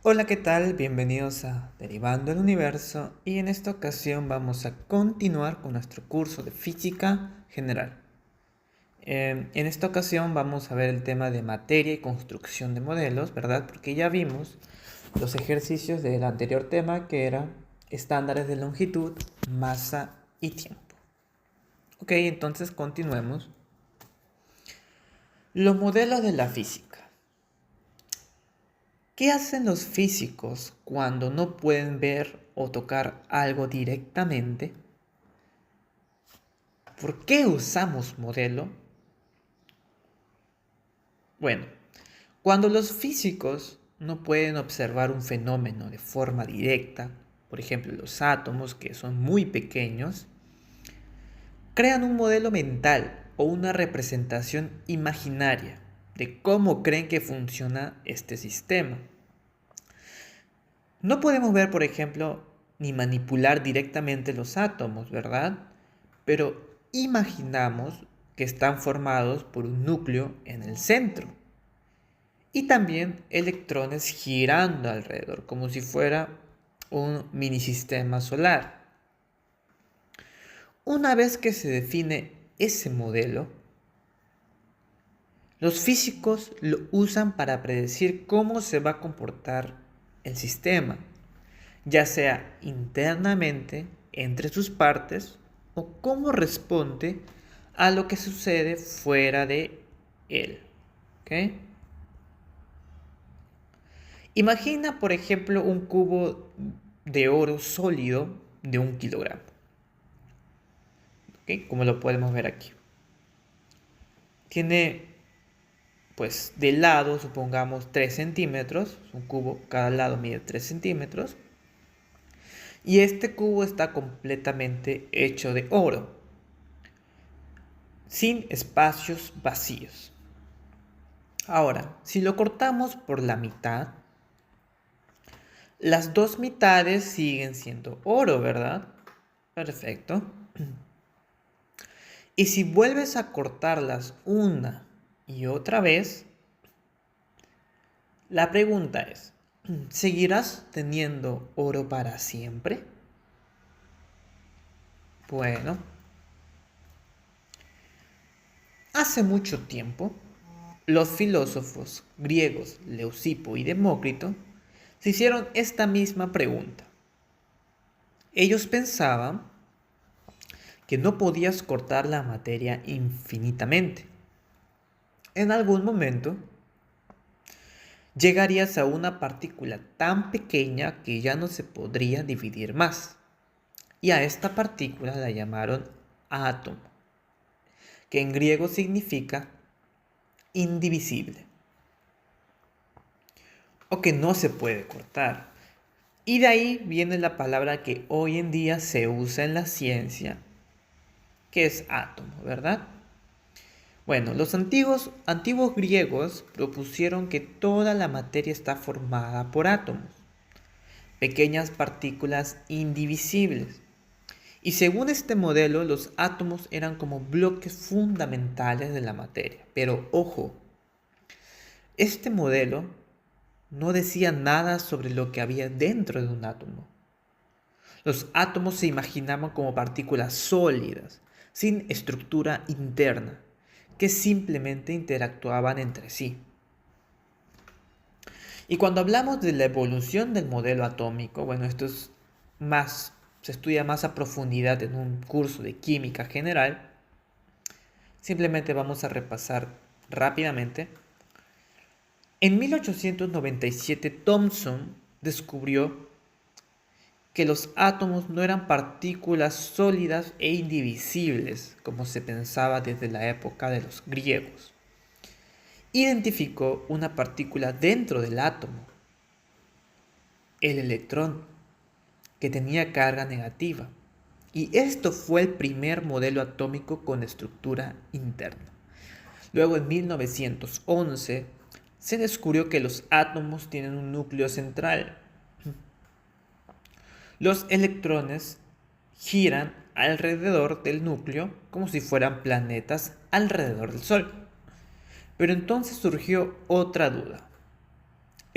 Hola, ¿qué tal? Bienvenidos a Derivando el Universo y en esta ocasión vamos a continuar con nuestro curso de física general. En esta ocasión vamos a ver el tema de materia y construcción de modelos, ¿verdad? Porque ya vimos los ejercicios del anterior tema que eran estándares de longitud, masa y tiempo. Ok, entonces continuemos. Los modelos de la física. ¿Qué hacen los físicos cuando no pueden ver o tocar algo directamente? ¿Por qué usamos modelo? Bueno, cuando los físicos no pueden observar un fenómeno de forma directa, por ejemplo los átomos que son muy pequeños, crean un modelo mental o una representación imaginaria de cómo creen que funciona este sistema. No podemos ver, por ejemplo, ni manipular directamente los átomos, ¿verdad? Pero imaginamos que están formados por un núcleo en el centro y también electrones girando alrededor, como si fuera un mini sistema solar. Una vez que se define ese modelo, los físicos lo usan para predecir cómo se va a comportar el sistema, ya sea internamente entre sus partes o cómo responde a lo que sucede fuera de él. ¿Ok? Imagina, por ejemplo, un cubo de oro sólido de 1 kilogramo. ¿Ok? Como lo podemos ver aquí. Tiene, pues, de lado, supongamos 3 centímetros. Un cubo, cada lado mide 3 centímetros. Y este cubo está completamente hecho de oro, sin espacios vacíos. Ahora, si lo cortamos por la mitad, las dos mitades siguen siendo oro, ¿verdad? Perfecto. Y si vuelves a cortarlas una y otra vez, la pregunta es, ¿seguirás teniendo oro para siempre? Bueno, hace mucho tiempo, los filósofos griegos Leucipo y Demócrito se hicieron esta misma pregunta. Ellos pensaban que no podías cortar la materia infinitamente. En algún momento llegarías a una partícula tan pequeña que ya no se podría dividir más. Y a esta partícula la llamaron átomo, que en griego significa indivisible, o que no se puede cortar. Y de ahí viene la palabra que hoy en día se usa en la ciencia, que es átomo, ¿verdad? Bueno, los antiguos griegos propusieron que toda la materia está formada por átomos, pequeñas partículas indivisibles. Y según este modelo, los átomos eran como bloques fundamentales de la materia. Pero ojo, este modelo no decía nada sobre lo que había dentro de un átomo. Los átomos se imaginaban como partículas sólidas, sin estructura interna, que simplemente interactuaban entre sí. Y cuando hablamos de la evolución del modelo atómico, bueno, se estudia más a profundidad en un curso de química general. Simplemente vamos a repasar rápidamente. En 1897 Thomson descubrió que los átomos no eran partículas sólidas e indivisibles, como se pensaba desde la época de los griegos. Identificó una partícula dentro del átomo, el electrón, que tenía carga negativa. Y esto fue el primer modelo atómico con estructura interna. Luego, en 1911, se descubrió que los átomos tienen un núcleo central. Los electrones giran alrededor del núcleo como si fueran planetas alrededor del Sol. Pero entonces surgió otra duda.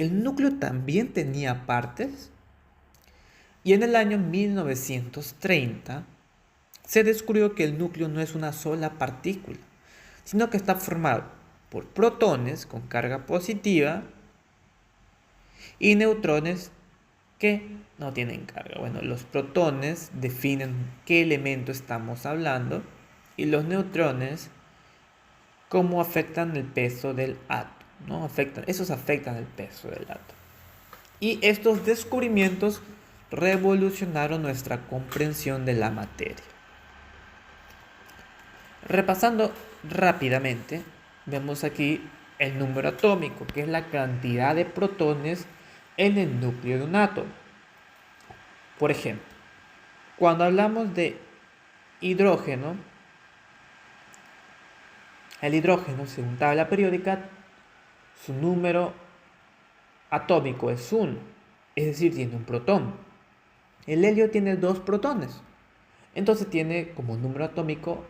¿el núcleo también tenía partes? Y en el año 1930 se descubrió que el núcleo no es una sola partícula, sino que está formado por protones con carga positiva y neutrones que no tienen carga. Bueno, los protones definen qué elemento estamos hablando y los neutrones cómo afectan el peso del átomo, ¿no? Esos afectan el peso del átomo. Y estos descubrimientos revolucionaron nuestra comprensión de la materia. Repasando rápidamente, vemos aquí el número atómico, que es la cantidad de protones en el núcleo de un átomo. Por ejemplo, cuando hablamos de hidrógeno, el hidrógeno, según tabla periódica, su número atómico es 1, es decir, tiene un protón. El helio tiene 2 protones, entonces tiene como número atómico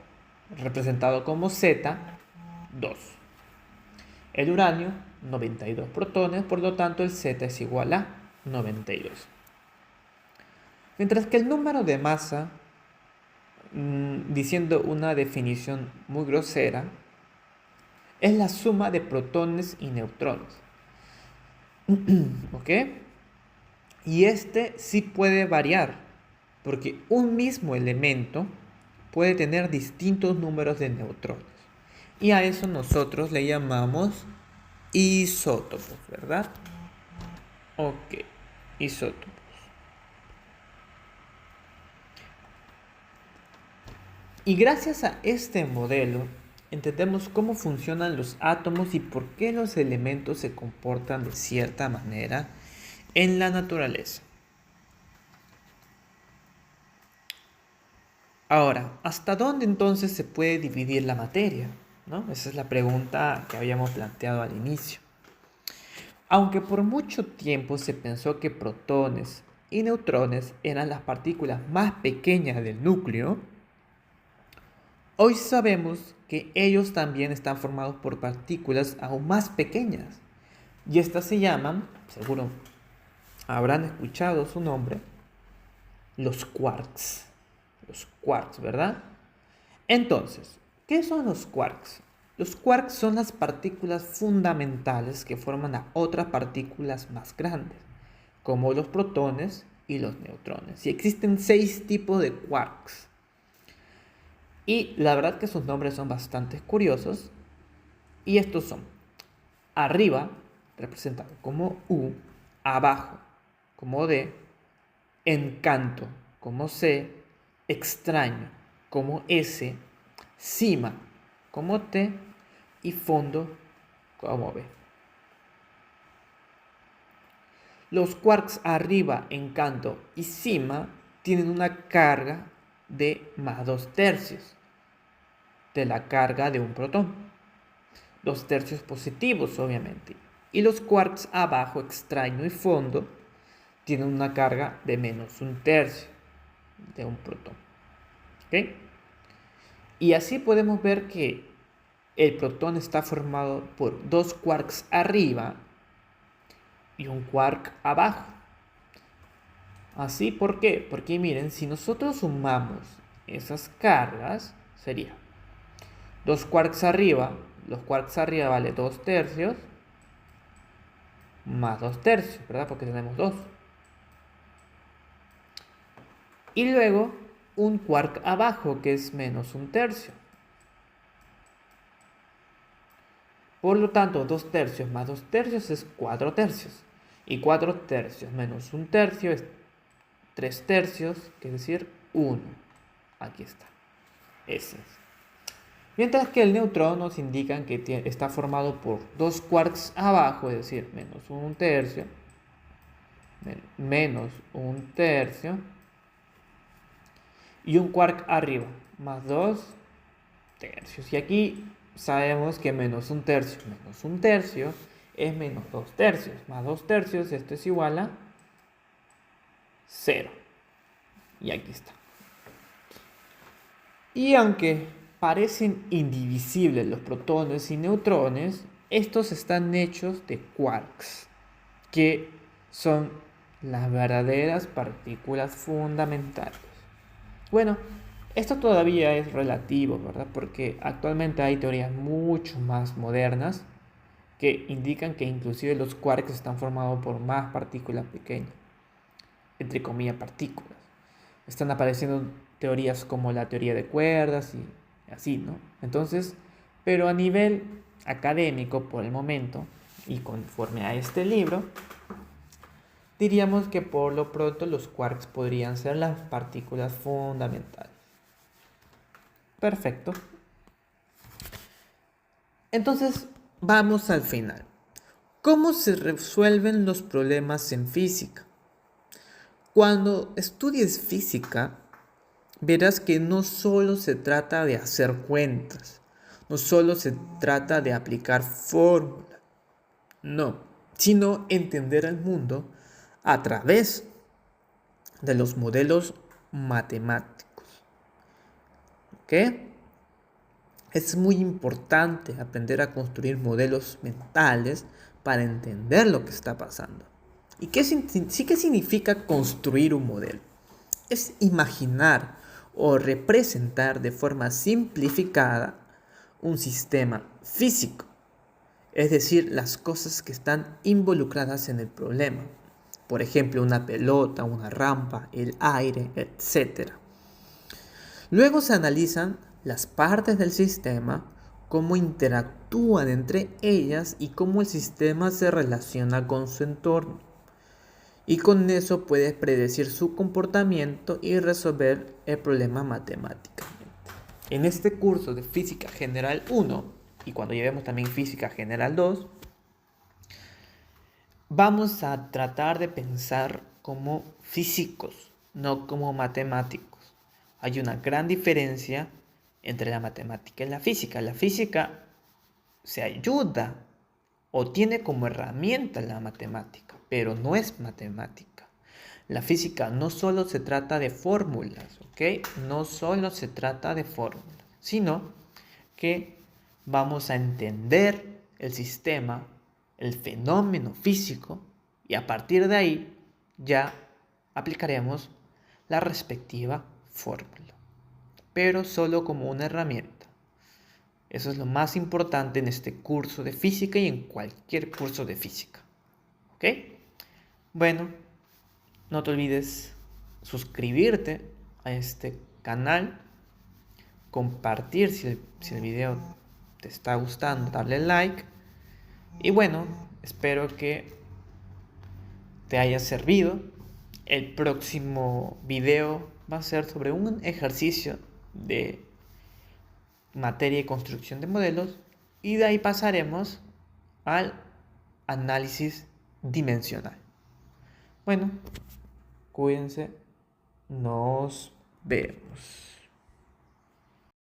representado como Z, 2. El uranio, 92 protones, por lo tanto el Z es igual a 92. Mientras que el número de masa, diciendo una definición muy grosera, es la suma de protones y neutrones. ¿Ok? Y este sí puede variar, porque un mismo elemento puede tener distintos números de neutrones. Y a eso nosotros le llamamos isótopos, ¿verdad? Ok, isótopos. Y gracias a este modelo, entendemos cómo funcionan los átomos y por qué los elementos se comportan de cierta manera en la naturaleza. Ahora, ¿hasta dónde entonces se puede dividir la materia? ¿No? Esa es la pregunta que habíamos planteado al inicio. Aunque por mucho tiempo se pensó que protones y neutrones eran las partículas más pequeñas del núcleo, hoy sabemos que ellos también están formados por partículas aún más pequeñas. Y estas se llaman, seguro habrán escuchado su nombre, los quarks. Los quarks, ¿verdad? Entonces, ¿qué son los quarks? Los quarks son las partículas fundamentales que forman a otras partículas más grandes, como los protones y los neutrones. Y existen 6 tipos de quarks. Y la verdad que sus nombres son bastante curiosos. Y estos son: arriba, representado como U; abajo, como D; encanto, como C; extraño, como S; cima, como T; y fondo, como B. Los quarks arriba, encanto y cima tienen una carga de más 2/3 de la carga de un protón. 2/3 positivos, obviamente. Y los quarks abajo, extraño y fondo, tienen una carga de menos 1/3 de un protón. ¿Ok? Y así podemos ver que el protón está formado por 2 quarks arriba y un quark abajo. Así, ¿por qué? Porque miren, si nosotros sumamos esas cargas, sería 2 quarks arriba, los quarks arriba vale 2/3 más 2/3, ¿verdad? Porque tenemos 2. Y luego un quark abajo, que es menos 1/3. Por lo tanto, 2/3 más 2/3 es 4/3. Y 4/3 menos 1/3 es 3/3, que es decir, 1. Aquí está. Ese es. Mientras que el neutrón nos indica que está formado por 2 quarks abajo, es decir, menos 1/3, menos 1/3, y un quark arriba, más 2/3. Y aquí sabemos que menos 1/3 menos 1/3 es menos 2/3. Más 2/3, esto es igual a 0. Y aquí está. Y aunque parecen indivisibles los protones y neutrones, estos están hechos de quarks. que son las verdaderas partículas fundamentales. Bueno, esto todavía es relativo, ¿verdad? Porque actualmente hay teorías mucho más modernas que indican que inclusive los quarks están formados por más partículas pequeñas, entre comillas partículas. Están apareciendo teorías como la teoría de cuerdas y así, ¿no? Entonces, pero a nivel académico por el momento, y conforme a este libro, diríamos que por lo pronto los quarks podrían ser las partículas fundamentales. Perfecto. Entonces, vamos al final. ¿Cómo se resuelven los problemas en física? Cuando estudies física, verás que no solo se trata de hacer cuentas, no solo se trata de aplicar fórmulas, no, sino entender el mundo a través de los modelos matemáticos. ¿Ok? Es muy importante aprender a construir modelos mentales para entender lo que está pasando. ¿Y qué significa construir un modelo? Es imaginar o representar de forma simplificada un sistema físico, es decir, las cosas que están involucradas en el problema. Por ejemplo, una pelota, una rampa, el aire, etc. Luego se analizan las partes del sistema, cómo interactúan entre ellas y cómo el sistema se relaciona con su entorno. Y con eso puedes predecir su comportamiento y resolver el problema matemáticamente. En este curso de Física General 1, y cuando llevemos también Física General 2, vamos a tratar de pensar como físicos, no como matemáticos. Hay una gran diferencia entre la matemática y la física. La física se ayuda o tiene como herramienta la matemática, pero no es matemática. La física no solo se trata de fórmulas, ¿ok? No solo se trata de fórmulas, sino que vamos a entender el sistema, el fenómeno físico, y a partir de ahí ya aplicaremos la respectiva fórmula, pero solo como una herramienta. Eso es lo más importante en este curso de física y en cualquier curso de física. ¿Ok? Bueno, no te olvides suscribirte a este canal, compartir si el video te está gustando, darle like. Y bueno, espero que te haya servido. El próximo video va a ser sobre un ejercicio de materia y construcción de modelos, y de ahí pasaremos al análisis dimensional. Bueno, cuídense, nos vemos.